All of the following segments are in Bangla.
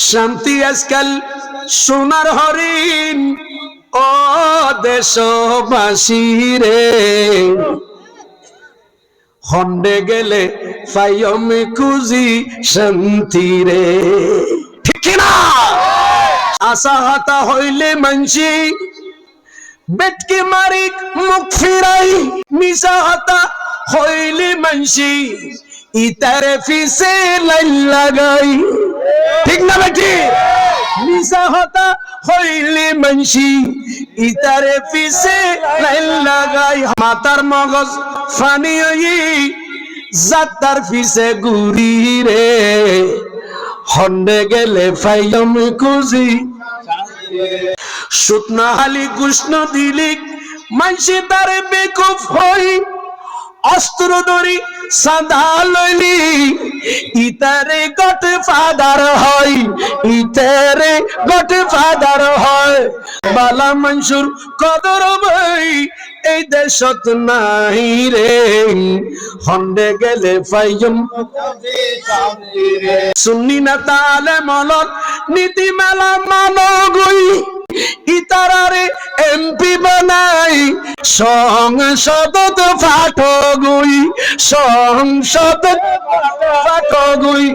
শান্তি আজকাল সোনার হরিণ ও দেশবাসী রে, হন্ডে গেলে পাইম খুঁজি শান্তি রে। ঠিক না? আশা হাতা হইলে মানসি বেটকে মারি মুখ ফিরাই, মিশা হাতা হইলে মানসি ইতারে ফিসে লাইন লাগাই। ঠিক না বেটি? মিশা হাতা হইলে মানসি ইতারে ফিসে লাইন লাগাই। মাতার মগজ ফানি হই যাত্রার ফিসে ঘুরি রে, হন্ডে গেলে ফাইম খুঁজি। সুতনা হালি কৃষ্ণ দিলিক মানসি তারে বেকুফ হই, অস্ত্র ধরি সাদা লইলি ইতারে গট ফাদার হয়, ইতারে গট ফাদার হয়। বালা মনসুর কদর বই এই দেশত নাই রে, হন্ডে গেলে ফাইম সুন্নি না তালে মলত নীতি মেলা মানো গই, ইতারারে এমপি বানাই সংসদত ফাটো গুই, সংসদত ফাটো গুই।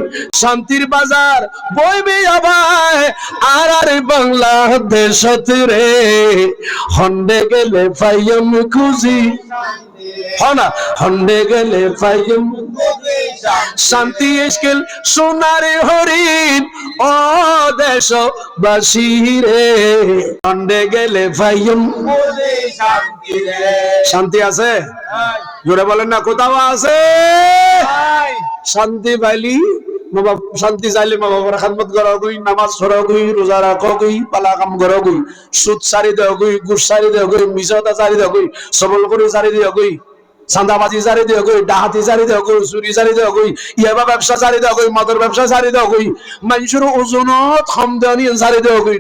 শান্তির বাজার বইবি আবার আর বাংলাদেশত রে, হন্ডে গেলে ফাইম খুঁজি। হনা হন্ডে গেলে ফাইম শান্তি স্কেল সোনারে হরিণ ও দেশবাসী রে, হন্ডে গেলে ফাইম শান্তি আছে। জোরে বলেন না, কোথাও আছে শান্তি? পাইলি শান্তি চাইলে মা বাবার খাদমত করা গই, নামাজ পড়া গই, রোজা রাখা গই, পালা কাম করা গই, সুদ সারি দেওয়া গই, ঘুষ সারি দেওয়া গই, মিশতা সারি দেওয়া গই, সবল করে সারি দেওয়া গই, চাঁদাবাজি সারি দেওয়া গই, ডাহাতি সারি দেওয়া গই, চুরি সারি দেওয়া গই, ইয়াবা ব্যবসা সারি দেওয়া গই, মদের ব্যবসা সারি দেওয়া গই, মানুষের ওজনত কম দেওয়া নিয়ে সারি দেওয়া গই।